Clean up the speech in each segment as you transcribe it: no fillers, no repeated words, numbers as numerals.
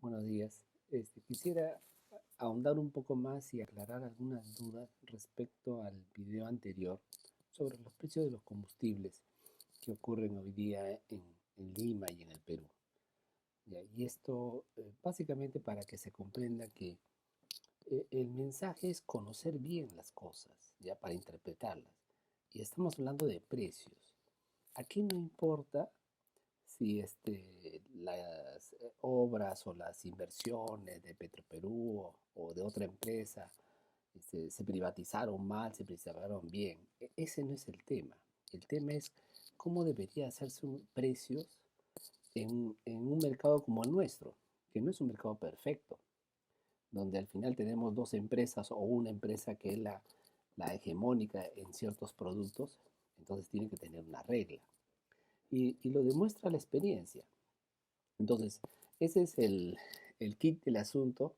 Buenos días. Quisiera ahondar un poco más y aclarar algunas dudas respecto al video anterior sobre los precios de los combustibles que ocurren hoy día en Lima y en el Perú. ¿Ya? Y esto básicamente para que se comprenda que el mensaje es conocer bien las cosas, ya para interpretarlas. Y estamos hablando de precios. Aquí no importa si las obras o las inversiones de Petroperú o de otra empresa se privatizaron mal, se privatizaron bien. Ese no es el tema. El tema es cómo debería hacerse precios en un mercado como el nuestro, que no es un mercado perfecto, donde al final tenemos dos empresas o una empresa que es la hegemónica en ciertos productos, entonces tiene que tener una regla. Y lo demuestra la experiencia. Entonces, ese es el kit del asunto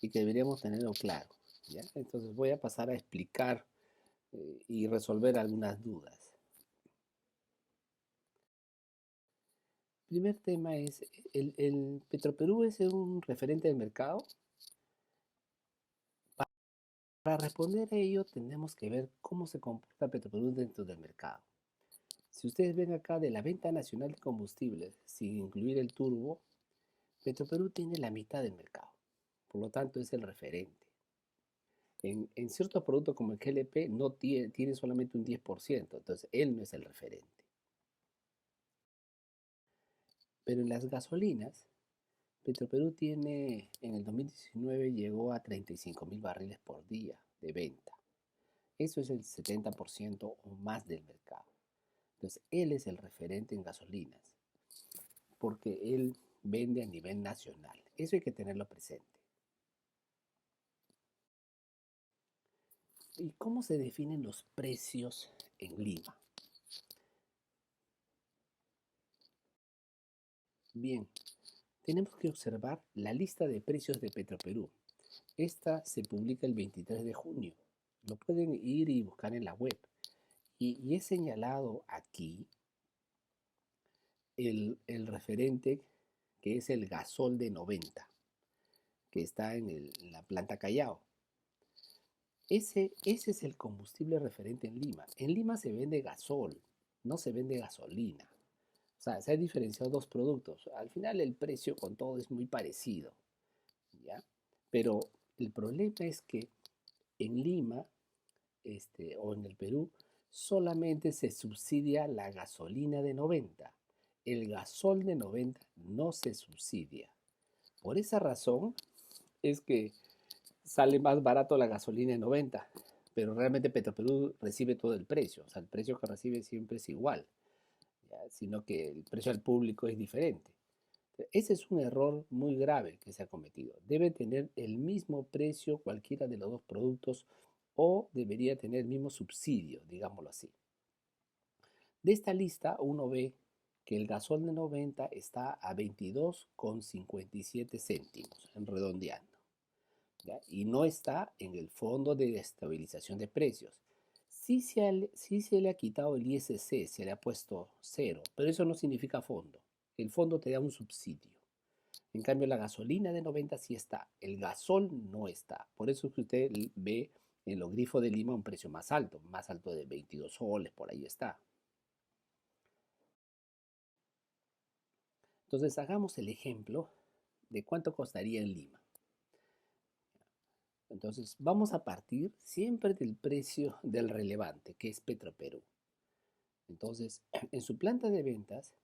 y que deberíamos tenerlo claro, ¿ya? Entonces voy a pasar a explicar y resolver algunas dudas. El primer tema es, ¿el Petroperú es un referente del mercado? Para responder a ello tenemos que ver cómo se comporta Petroperú dentro del mercado. Si ustedes ven acá de la venta nacional de combustibles, sin incluir el turbo, Petroperú tiene la mitad del mercado, por lo tanto es el referente. En ciertos productos como el GLP no tiene solamente un 10%, entonces él no es el referente. Pero en las gasolinas, Petroperú tiene, en el 2019 llegó a 35.000 barriles por día de venta. Eso es el 70% o más del mercado. Entonces él es el referente en gasolinas, porque él vende a nivel nacional. Eso hay que tenerlo presente. ¿Y cómo se definen los precios en Lima? Bien, tenemos que observar la lista de precios de Petroperú. Esta se publica el 23 de junio. Lo pueden ir y buscar en la web. Y he señalado aquí el referente que es el gasol de 90, que está en la planta Callao. Ese es el combustible referente en Lima. En Lima se vende gasol, no se vende gasolina. O sea, se han diferenciado dos productos. Al final el precio con todo es muy parecido, ¿ya? Pero el problema es que en Lima o en el Perú solamente se subsidia la gasolina de 90. El gasol de 90 no se subsidia. Por esa razón es que sale más barato la gasolina de 90, pero realmente Petroperú recibe todo el precio. O sea, el precio que recibe siempre es igual, ¿ya? Sino que el precio al público es diferente. Ese es un error muy grave que se ha cometido. Debe tener el mismo precio cualquiera de los dos productos o debería tener el mismo subsidio, digámoslo así. De esta lista uno ve que el gasol de 90 está a 22,57 céntimos, en redondeando, ¿ya? Y no está en el fondo de estabilización de precios. Sí se le ha quitado el ISC, se le ha puesto cero, pero eso no significa fondo. El fondo te da un subsidio. En cambio, la gasolina de 90 sí está, el gasol no está. Por eso es que usted ve en los grifos de Lima un precio más alto de 22 soles, por ahí está. Entonces, hagamos el ejemplo de cuánto costaría en Lima. Entonces, vamos a partir siempre del precio del relevante, que es Petroperú. Entonces, en su planta de ventas,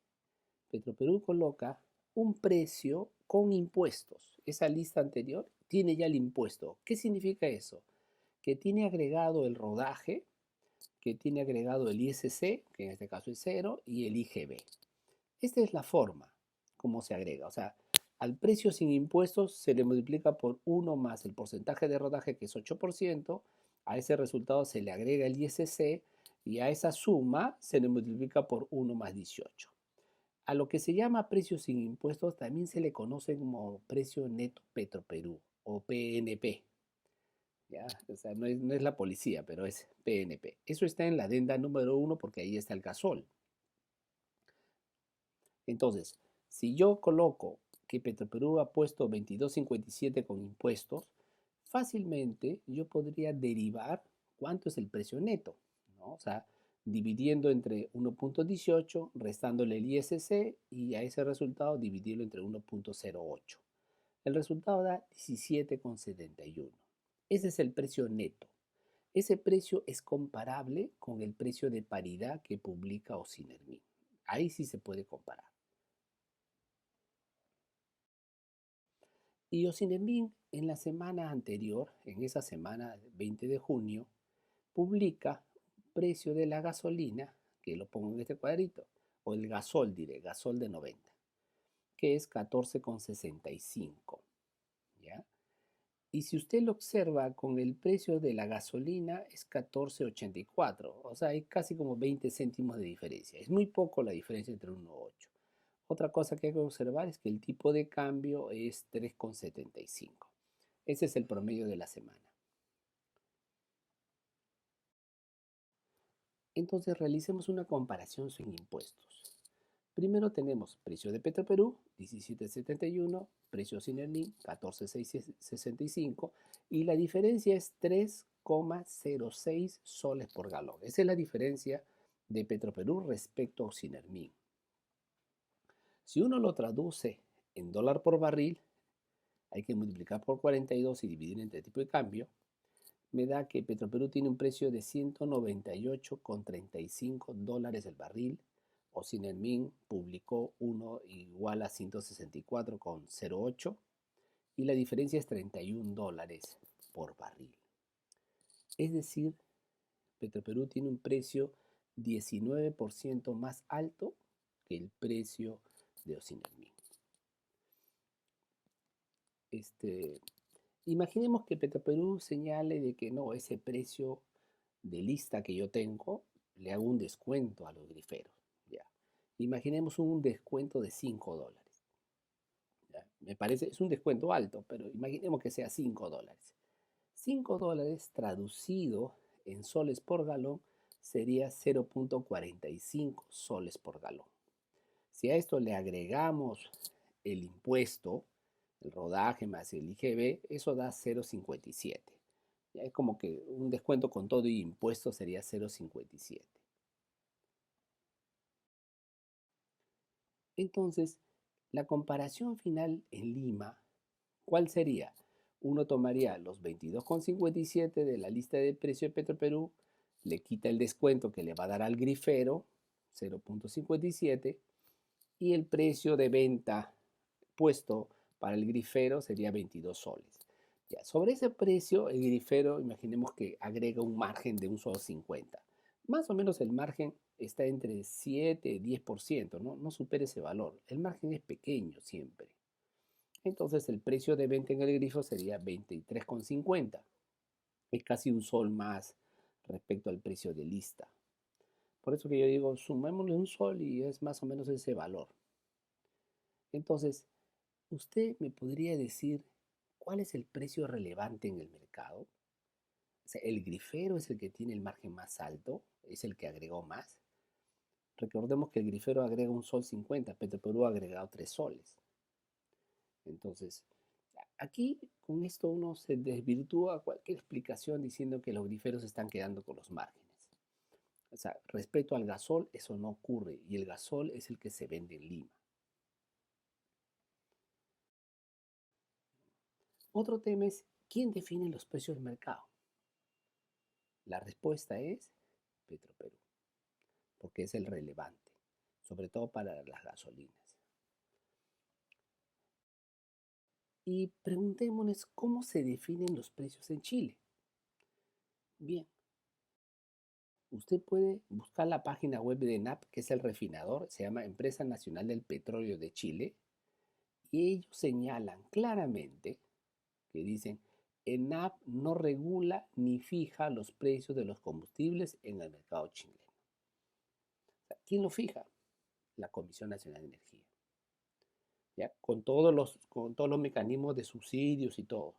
Petroperú coloca un precio con impuestos. Esa lista anterior tiene ya el impuesto. ¿Qué significa eso? Que tiene agregado el rodaje, que tiene agregado el ISC, que en este caso es cero, y el IGB. Esta es la forma como se agrega. O sea, al precio sin impuestos se le multiplica por 1 más el porcentaje de rodaje, que es 8%. A ese resultado se le agrega el ISC y a esa suma se le multiplica por 1 más 18. A lo que se llama precio sin impuestos también se le conoce como precio neto Petroperú o PNP. ¿Ya? O sea, no es la policía, pero es PNP. Eso está en la adenda número 1 porque ahí está el gasol. Entonces, si yo coloco que Petroperú ha puesto 22.57 con impuestos, fácilmente yo podría derivar cuánto es el precio neto, ¿no? O sea, dividiendo entre 1.18, restándole el ISC y a ese resultado dividirlo entre 1.08. El resultado da 17,71. Ese es el precio neto. Ese precio es comparable con el precio de paridad que publica Ocinermin. Ahí sí se puede comparar. Y Ocinermin en la semana anterior, en esa semana 20 de junio, publica precio de la gasolina, que lo pongo en este cuadrito, o el gasol, diré, gasol de 90, que es 14,65. ¿Ya? Y si usted lo observa con el precio de la gasolina es 14,84, o sea, hay casi como 20 céntimos de diferencia. Es muy poco la diferencia entre 1,8. Otra cosa que hay que observar es que el tipo de cambio es 3,75. Ese es el promedio de la semana. Entonces realicemos una comparación sin impuestos. Primero tenemos precio de Petroperú, 17,71, precio Sinermin, 14,665 y la diferencia es 3,06 soles por galón. Esa es la diferencia de Petroperú respecto a Sinermin. Si uno lo traduce en dólar por barril, hay que multiplicar por 42 y dividir entre tipo de cambio, me da que Petroperú tiene un precio de 198,35 dólares el barril. Ocinermin publicó uno igual a 164,08 y la diferencia es 31 dólares por barril. Es decir, Petroperú tiene un precio 19% más alto que el precio de Ocinermin. Imaginemos que Petroperú señale de que no, ese precio de lista que yo tengo, le hago un descuento a los griferos. ¿Ya? Imaginemos un descuento de 5 dólares. ¿Ya? Me parece, es un descuento alto, pero imaginemos que sea 5 dólares. 5 dólares traducido en soles por galón sería 0,45 soles por galón. Si a esto le agregamos el impuesto, el rodaje más el IGB, eso da 0,57. Ya es como que un descuento con todo y impuestos sería 0,57. Entonces, la comparación final en Lima, ¿cuál sería? Uno tomaría los 22,57 de la lista de precio de Petroperú, le quita el descuento que le va a dar al grifero, 0,57, y el precio de venta puesto para el grifero sería 22 soles. Ya, sobre ese precio, el grifero, imaginemos que agrega un margen de un solo 50. Más o menos el margen está entre 7 y 10%, ¿no? No supera ese valor. El margen es pequeño siempre. Entonces el precio de venta en el grifo sería 23,50. Es casi un sol más respecto al precio de lista. Por eso que yo digo, sumémosle un sol y es más o menos ese valor. Entonces, ¿usted me podría decir cuál es el precio relevante en el mercado? O sea, ¿el grifero es el que tiene el margen más alto? ¿Es el que agregó más? Recordemos que el grifero agrega un sol 50, Petroperú ha agregado 3 soles. Entonces, aquí con esto uno se desvirtúa cualquier explicación diciendo que los griferos están quedando con los márgenes. O sea, respecto al gasol, eso no ocurre y el gasol es el que se vende en Lima. Otro tema es, ¿quién define los precios del mercado? La respuesta es Petroperú, porque es el relevante, sobre todo para las gasolinas. Y preguntémonos cómo se definen los precios en Chile. Bien, usted puede buscar la página web de ENAP, que es el refinador, se llama Empresa Nacional del Petróleo de Chile, y ellos señalan claramente que dicen, ENAP no regula ni fija los precios de los combustibles en el mercado chileno. O sea, ¿quién lo fija? La Comisión Nacional de Energía. ¿Ya? Con todos los mecanismos de subsidios y todo.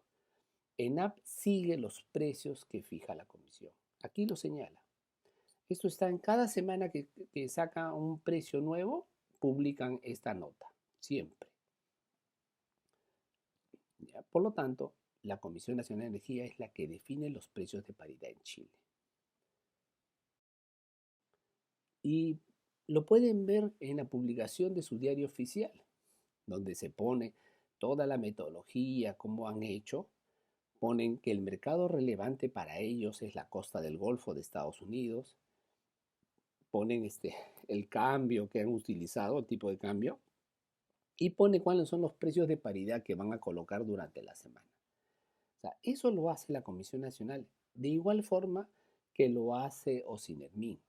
ENAP sigue los precios que fija la comisión. Aquí lo señala. Esto está en cada semana que saca un precio nuevo, publican esta nota, siempre. Por lo tanto, la Comisión Nacional de Energía es la que define los precios de paridad en Chile. Y lo pueden ver en la publicación de su diario oficial, donde se pone toda la metodología, cómo han hecho. Ponen que el mercado relevante para ellos es la costa del Golfo de Estados Unidos. Ponen el cambio que han utilizado, el tipo de cambio, y pone cuáles son los precios de paridad que van a colocar durante la semana. O sea, eso lo hace la Comisión Nacional, de igual forma que lo hace Ocinermin.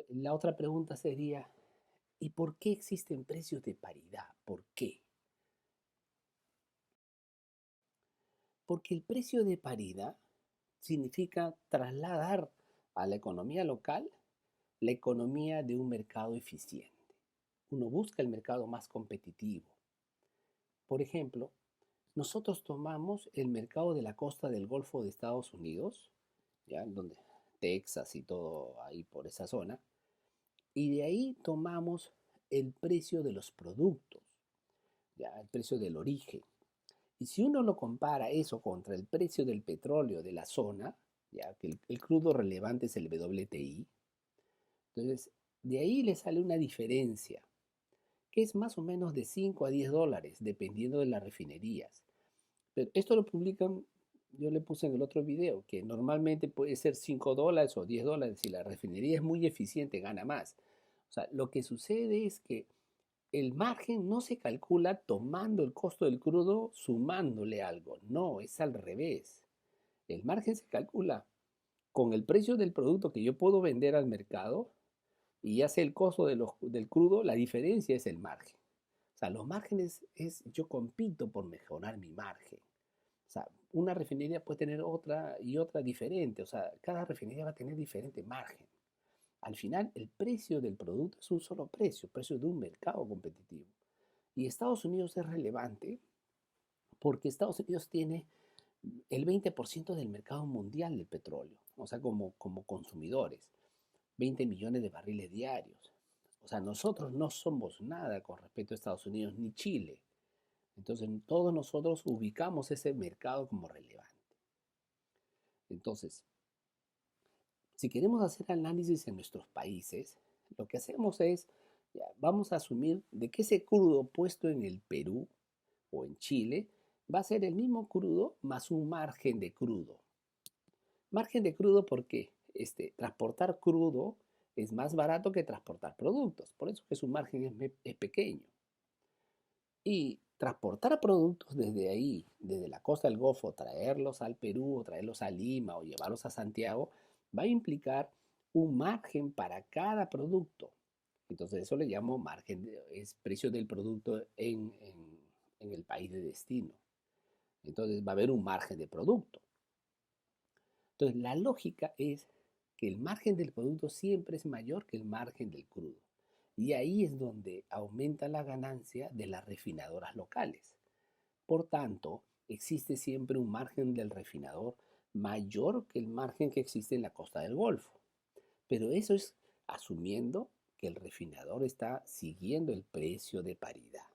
La otra pregunta sería, ¿y por qué existen precios de paridad? ¿Por qué? Porque el precio de paridad significa trasladar a la economía local la economía de un mercado eficiente. Uno busca el mercado más competitivo. Por ejemplo, nosotros tomamos el mercado de la costa del Golfo de Estados Unidos, ¿ya? Donde Texas y todo ahí por esa zona, y de ahí tomamos el precio de los productos, ¿ya? El precio del origen. Y si uno lo compara eso contra el precio del petróleo de la zona, ya que el crudo relevante es el WTI, entonces de ahí le sale una diferencia que es más o menos de 5 a 10 dólares, dependiendo de las refinerías. Pero esto lo publican, yo le puse en el otro video, que normalmente puede ser 5 dólares o 10 dólares. Si la refinería es muy eficiente, gana más. O sea, lo que sucede es que el margen no se calcula tomando el costo del crudo, sumándole algo. No, es al revés. El margen se calcula con el precio del producto que yo puedo vender al mercado y ya sea el costo del crudo, la diferencia es el margen. O sea, los márgenes es yo compito por mejorar mi margen. O sea, una refinería puede tener otra y otra diferente. O sea, cada refinería va a tener diferente margen. Al final, el precio del producto es un solo precio, precio de un mercado competitivo. Y Estados Unidos es relevante porque Estados Unidos tiene el 20% del mercado mundial del petróleo, o sea, como consumidores, 20 millones de barriles diarios. O sea, nosotros no somos nada con respecto a Estados Unidos ni Chile. Entonces, todos nosotros ubicamos ese mercado como relevante. Entonces, si queremos hacer análisis en nuestros países, lo que hacemos es, ya, vamos a asumir de que ese crudo puesto en el Perú o en Chile va a ser el mismo crudo más un margen de crudo. Margen de crudo porque transportar crudo es más barato que transportar productos, por eso que su margen es pequeño. Y transportar productos desde ahí, desde la costa del Golfo, traerlos al Perú o traerlos a Lima o llevarlos a Santiago, va a implicar un margen para cada producto. Entonces eso le llamo margen, es precio del producto en el país de destino. Entonces va a haber un margen de producto. Entonces la lógica es que el margen del producto siempre es mayor que el margen del crudo. Y ahí es donde aumenta la ganancia de las refinadoras locales. Por tanto, existe siempre un margen del refinador mayor que el margen que existe en la costa del Golfo. Pero eso es asumiendo que el refinador está siguiendo el precio de paridad.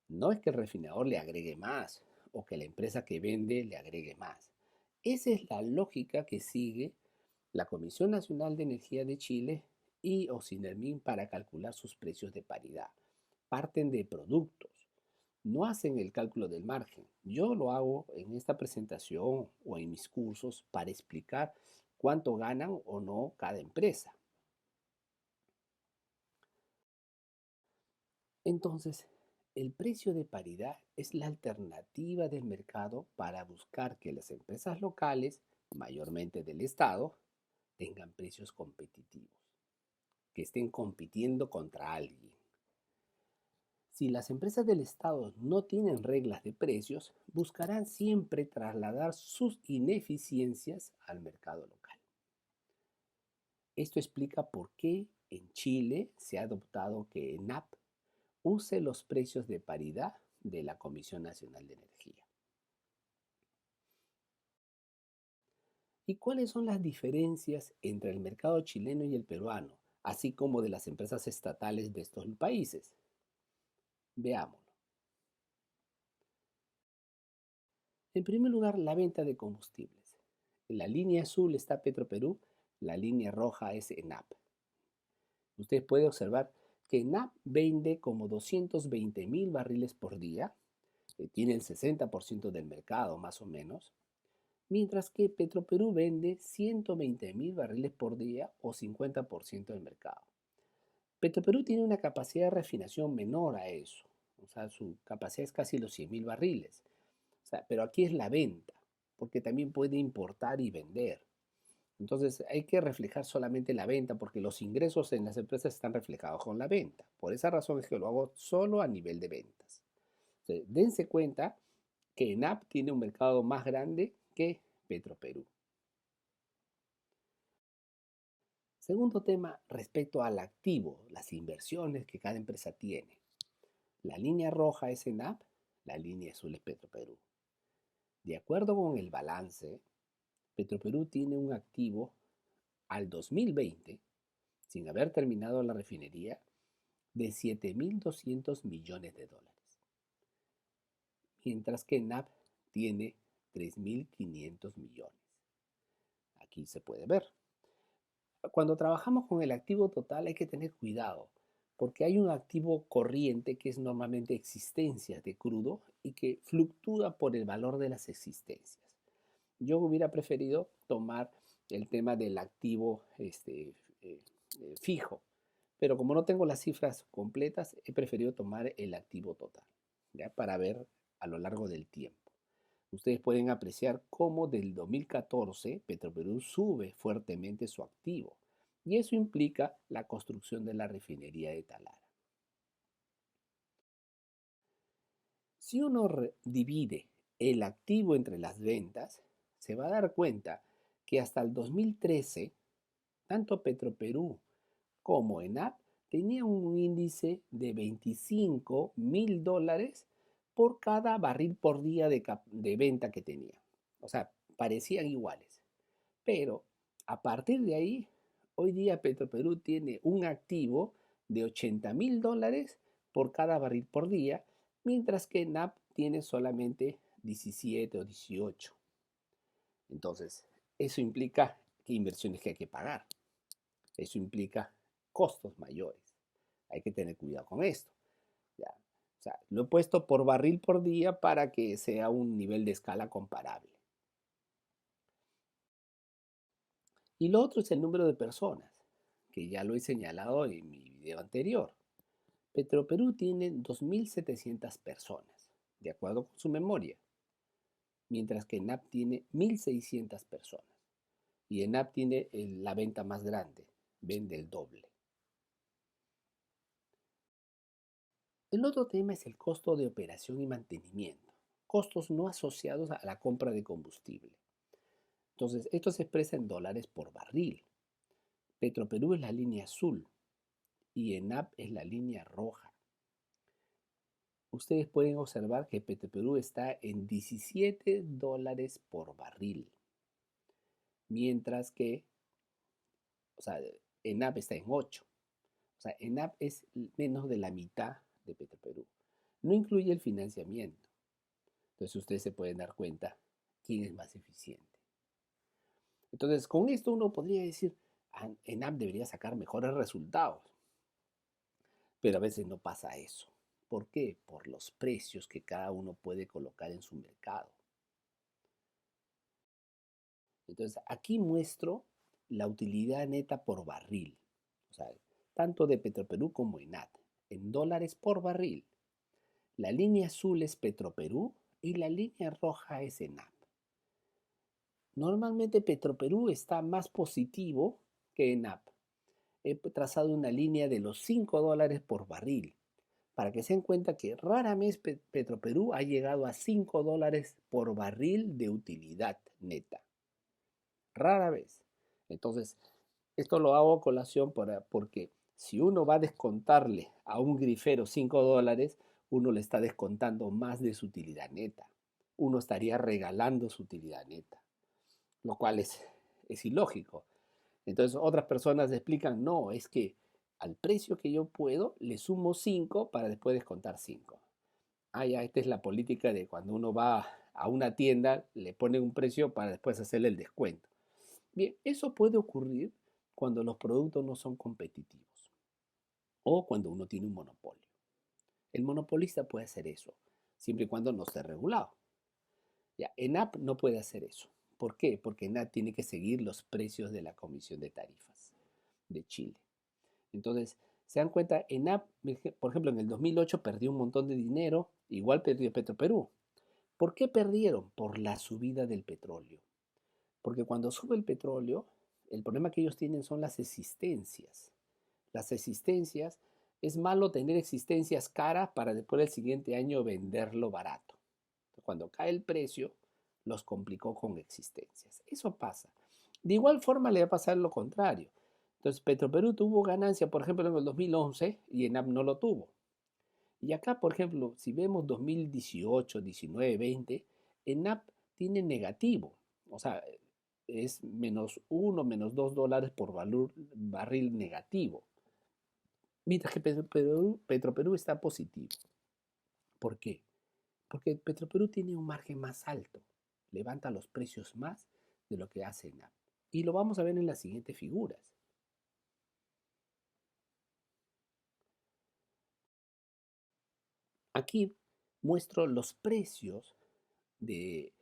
No es que el refinador le agregue más o que la empresa que vende le agregue más. Esa es la lógica que sigue la Comisión Nacional de Energía de Chile y Ocinermin para calcular sus precios de paridad. Parten de productos, no hacen el cálculo del margen. Yo lo hago en esta presentación o en mis cursos para explicar cuánto ganan o no cada empresa. Entonces, el precio de paridad es la alternativa del mercado para buscar que las empresas locales, mayormente del Estado, tengan precios competitivos, que estén compitiendo contra alguien. Si las empresas del Estado no tienen reglas de precios, buscarán siempre trasladar sus ineficiencias al mercado local. Esto explica por qué en Chile se ha adoptado que ENAP use los precios de paridad de la Comisión Nacional de Energía. ¿Y cuáles son las diferencias entre el mercado chileno y el peruano, así como de las empresas estatales de estos países? Veámoslo. En primer lugar, la venta de combustibles. En la línea azul está Petroperú, la línea roja es ENAP. Usted puede observar que ENAP vende como 220.000 barriles por día, tiene el 60% del mercado más o menos, mientras que Petroperú vende 120.000 barriles por día o 50% del mercado. Petroperú tiene una capacidad de refinación menor a eso, o sea, su capacidad es casi los 100.000 barriles. O sea, pero aquí es la venta, porque también puede importar y vender. Entonces hay que reflejar solamente la venta porque los ingresos en las empresas están reflejados con la venta. Por esa razón es que lo hago solo a nivel de ventas. Entonces, dense cuenta que ENAP tiene un mercado más grande que Petroperú. Segundo tema, respecto al activo, las inversiones que cada empresa tiene. La línea roja es ENAP, la línea azul es Petroperú. De acuerdo con el balance, Petroperú tiene un activo al 2020, sin haber terminado la refinería, de 7.200 millones de dólares, mientras que ENAP tiene 3.500 millones. Aquí se puede ver. Cuando trabajamos con el activo total hay que tener cuidado, porque hay un activo corriente que es normalmente existencias de crudo y que fluctúa por el valor de las existencias. Yo hubiera preferido tomar el tema del activo fijo, pero como no tengo las cifras completas, he preferido tomar el activo total, ¿ya? Para ver a lo largo del tiempo. Ustedes pueden apreciar cómo del 2014 Petroperú sube fuertemente su activo y eso implica la construcción de la refinería de Talara. Si uno divide el activo entre las ventas, se va a dar cuenta que hasta el 2013, tanto Petroperú como ENAP tenían un índice de 25.000 dólares por cada barril por día de venta que tenía. O sea, parecían iguales. Pero a partir de ahí, hoy día Petroperú tiene un activo de 80.000 dólares por cada barril por día, mientras que ENAP tiene solamente 17 o 18. Entonces, eso implica que inversiones que hay que pagar. Eso implica costos mayores. Hay que tener cuidado con esto. ¿Ya? O sea, lo he puesto por barril por día para que sea un nivel de escala comparable. Y lo otro es el número de personas, que ya lo he señalado en mi video anterior. Petroperú tiene 2.700 personas, de acuerdo con su memoria, mientras que ENAP tiene 1.600 personas. Y ENAP tiene la venta más grande, vende el doble. El otro tema es el costo de operación y mantenimiento, costos no asociados a la compra de combustible. Entonces, esto se expresa en dólares por barril. Petroperú es la línea azul y ENAP es la línea roja. Ustedes pueden observar que Petroperú está en 17 dólares por barril, mientras que, o sea, ENAP está en 8. O sea, ENAP es menos de la mitad de Petroperú. No incluye el financiamiento. Entonces ustedes se pueden dar cuenta quién es más eficiente. Entonces, con esto uno podría decir, ENAP debería sacar mejores resultados. Pero a veces no pasa eso. ¿Por qué? Por los precios que cada uno puede colocar en su mercado. Entonces, aquí muestro la utilidad neta por barril. O sea, tanto de Petroperú como ENAP, en dólares por barril. La línea azul es Petroperú y la línea roja es ENAP. Normalmente Petroperú está más positivo que ENAP. He trazado una línea de los 5 dólares por barril, para que se den cuenta que rara vez Petroperú ha llegado a 5 dólares por barril de utilidad neta. Rara vez. Entonces, esto lo hago a colación porque si uno va a descontarle a un grifero 5 dólares, uno le está descontando más de su utilidad neta. Uno estaría regalando su utilidad neta, lo cual es ilógico. Entonces otras personas explican, no, es que al precio que yo puedo, le sumo 5 para después descontar 5. Ah, ya, esta es la política de cuando uno va a una tienda, le pone un precio para después hacerle el descuento. Bien, eso puede ocurrir cuando los productos no son competitivos o cuando uno tiene un monopolio. El monopolista puede hacer eso, siempre y cuando no esté regulado. Ya, ENAP no puede hacer eso. ¿Por qué? Porque ENAP tiene que seguir los precios de la Comisión de Tarifas de Chile. Entonces, se dan cuenta, ENAP, por ejemplo, en el 2008 perdió un montón de dinero, igual perdió Petroperú. ¿Por qué perdieron? Por la subida del petróleo. Porque cuando sube el petróleo, el problema que ellos tienen son las existencias. Las existencias, es malo tener existencias caras para después del siguiente año venderlo barato. Cuando cae el precio, los complicó con existencias. Eso pasa. De igual forma le va a pasar lo contrario. Entonces, Petroperú tuvo ganancia, por ejemplo, en el 2011 y ENAP no lo tuvo. Y acá, por ejemplo, si vemos 2018, 19, 20, ENAP tiene negativo. O sea, es -1, -2 dólares por barril negativo. Mientras que Petroperú está positivo. ¿Por qué? Porque Petroperú tiene un margen más alto. Levanta los precios más de lo que hace ENAP. Y lo vamos a ver en las siguientes figuras. Aquí muestro los precios de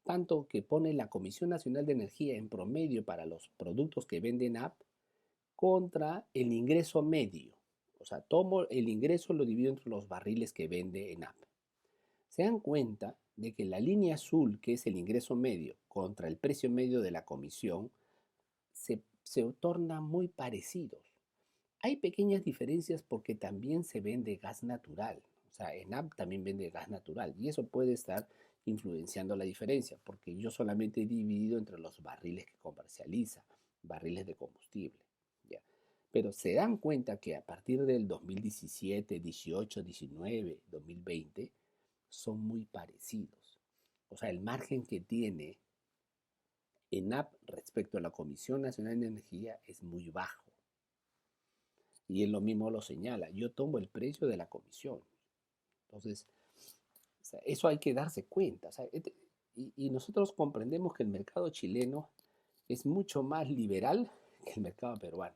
tanto que pone la Comisión Nacional de Energía en promedio para los productos que vende ENAP contra el ingreso medio. O sea, tomo el ingreso, lo divido entre los barriles que vende ENAP. Se dan cuenta de que la línea azul, que es el ingreso medio, contra el precio medio de la comisión, se tornan muy parecidos. Hay pequeñas diferencias porque también se vende gas natural. O sea, ENAP también vende gas natural y eso puede estar influenciando la diferencia porque yo solamente he dividido entre los barriles que comercializa, barriles de combustible. ¿Ya? Pero se dan cuenta que a partir del 2017, 18, 19, 2020 son muy parecidos. O sea, el margen que tiene ENAP respecto a la Comisión Nacional de Energía es muy bajo. Y él lo mismo lo señala. Yo tomo el precio de la comisión. Entonces, o sea, eso hay que darse cuenta. O sea, y nosotros comprendemos que el mercado chileno es mucho más liberal que el mercado peruano.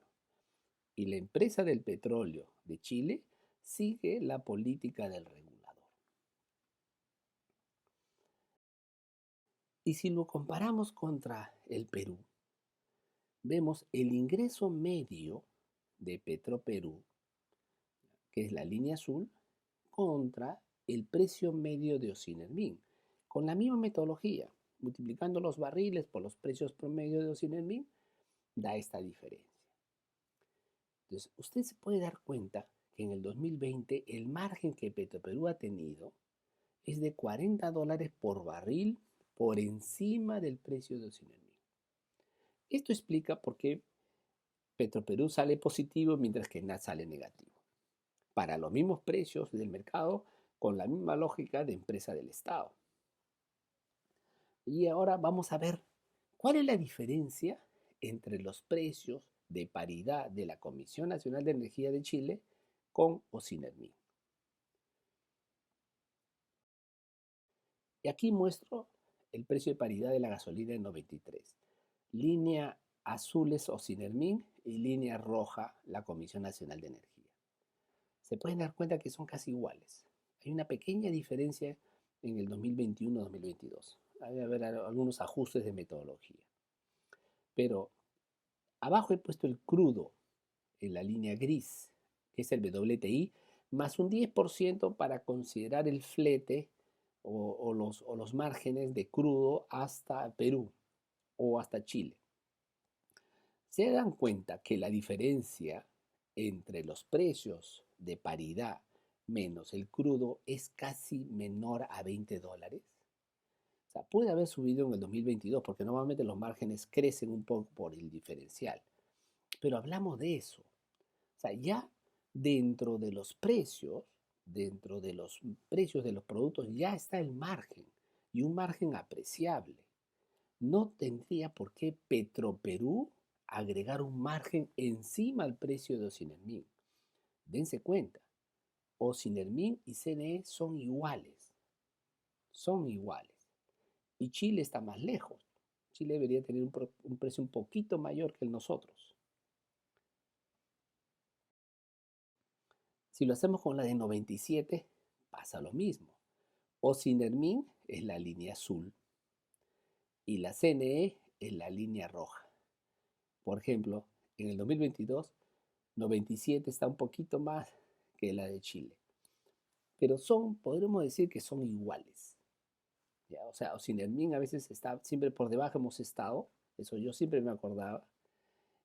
Y la empresa del petróleo de Chile sigue la política del regulador. Y si lo comparamos contra el Perú, vemos el ingreso medio de Petroperú, que es la línea azul, contra el precio medio de Ocinermin, con la misma metodología, multiplicando los barriles por los precios promedio de Ocinermin, da esta diferencia. Entonces, usted se puede dar cuenta que en el 2020 el margen que Petroperú ha tenido es de $40 por barril por encima del precio de Ocinermin. Esto explica por qué Petroperú sale positivo mientras que NAT sale negativo. Para los mismos precios del mercado, con la misma lógica de empresa del Estado. Y ahora vamos a ver cuál es la diferencia entre los precios de paridad de la Comisión Nacional de Energía de Chile con Ocinermin. Y aquí muestro el precio de paridad de la gasolina en 93. Línea azul es Ocinermin y línea roja la Comisión Nacional de Energía. Se pueden dar cuenta que son casi iguales. Hay una pequeña diferencia en el 2021-2022. Hay haber algunos ajustes de metodología. Pero abajo he puesto el crudo en la línea gris, que es el WTI, más un 10% para considerar el flete o los márgenes de crudo hasta Perú o hasta Chile. Se dan cuenta que la diferencia entre los precios de paridad menos el crudo es casi menor a $20. O sea, puede haber subido en el 2022 porque normalmente los márgenes crecen un poco por el diferencial. Pero hablamos de eso. O sea, ya dentro de los precios de los productos ya está el margen y un margen apreciable. No tendría por qué Petroperú agregar un margen encima al precio de Ocinermin. Dense cuenta, Ocinermin y CNE son iguales, son iguales. Y Chile está más lejos. Chile debería tener un precio un poquito mayor que el nosotros. Si lo hacemos con la de 97, pasa lo mismo. Ocinermin es la línea azul y la CNE es la línea roja. Por ejemplo, en el 2022, 97 está un poquito más que la de Chile. Pero podremos decir que son iguales. ¿Ya? O sea, Ocinermin a veces está siempre por debajo, hemos estado, eso yo siempre me acordaba.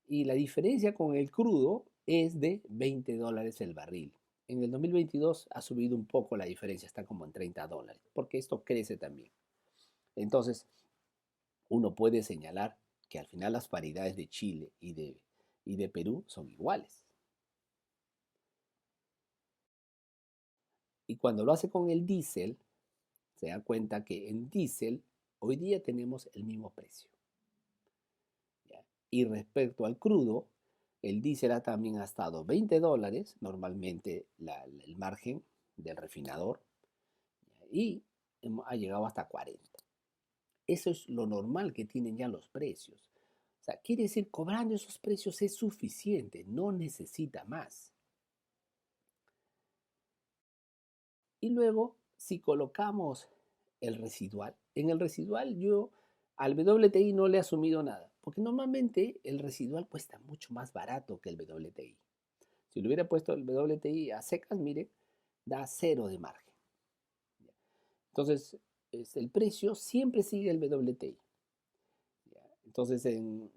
Y la diferencia con el crudo es de $20 el barril. En el 2022 ha subido un poco la diferencia, está como en $30, porque esto crece también. Entonces, uno puede señalar que al final las paridades de Chile y de Perú son iguales. Y cuando lo hace con el diésel, se da cuenta que en diésel hoy día tenemos el mismo precio. ¿Ya? Y respecto al crudo, el diésel también ha estado $20, normalmente el margen del refinador, ¿ya? Y ha llegado hasta 40. Eso es lo normal que tienen ya los precios. O sea, quiere decir, cobrando esos precios es suficiente, no necesita más. Y luego, si colocamos el residual, en el residual yo al WTI no le he asumido nada, porque normalmente el residual cuesta mucho más barato que el WTI. Si le hubiera puesto el WTI a secas, miren, da 0 de margen. Entonces, el precio siempre sigue el WTI. Entonces,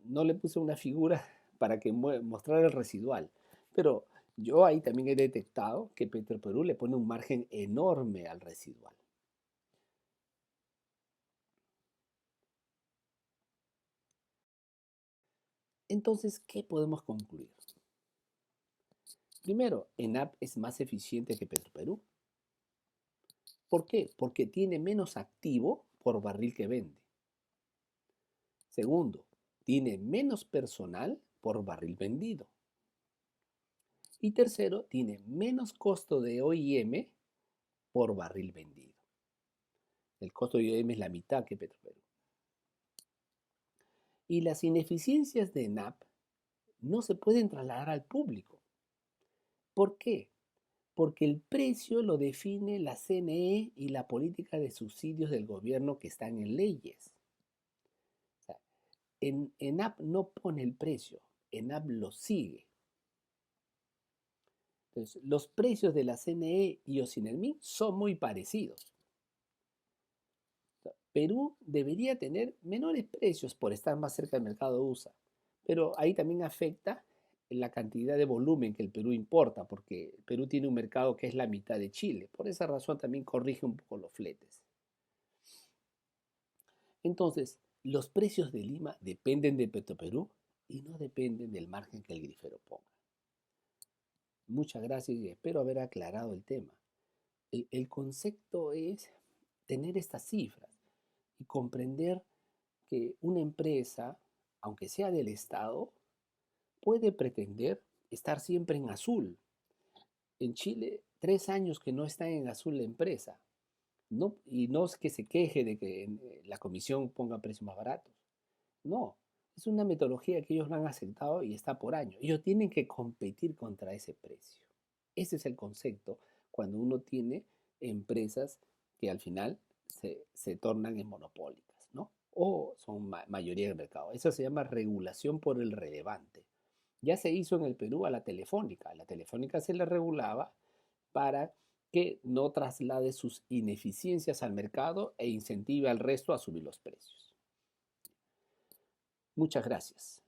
no le puse una figura para que mostrara el residual, pero yo ahí también he detectado que Petroperú le pone un margen enorme al residual. Entonces, ¿qué podemos concluir? Primero, ENAP es más eficiente que Petroperú. ¿Por qué? Porque tiene menos activo por barril que vende. Segundo, tiene menos personal por barril vendido. Y tercero, tiene menos costo de OIM por barril vendido. El costo de OIM es la mitad que Petroperú. Y las ineficiencias de ENAP no se pueden trasladar al público. ¿Por qué? Porque el precio lo define la CNE y la política de subsidios del gobierno que están en leyes. O sea, ENAP no pone el precio, ENAP lo sigue. Entonces, los precios de la CNE y Ocinermin son muy parecidos. Perú debería tener menores precios por estar más cerca del mercado USA, pero ahí también afecta la cantidad de volumen que el Perú importa, porque Perú tiene un mercado que es la mitad de Chile. Por esa razón también corrige un poco los fletes. Entonces, los precios de Lima dependen de Petroperú y no dependen del margen que el grifero ponga. Muchas gracias y espero haber aclarado el tema. El concepto es tener estas cifras y comprender que una empresa, aunque sea del Estado, puede pretender estar siempre en azul. En Chile, 3 años que no está en azul la empresa. No, y no es que se queje de que la comisión ponga precios más baratos. No, es una metodología que ellos no han aceptado y está por año. Ellos tienen que competir contra ese precio. Ese es el concepto cuando uno tiene empresas que al final se tornan en monopólicas, ¿no? O son mayoría del mercado. Eso se llama regulación por el relevante. Ya se hizo en el Perú a la Telefónica. A la Telefónica se le regulaba para que no traslade sus ineficiencias al mercado e incentive al resto a subir los precios. Muchas gracias.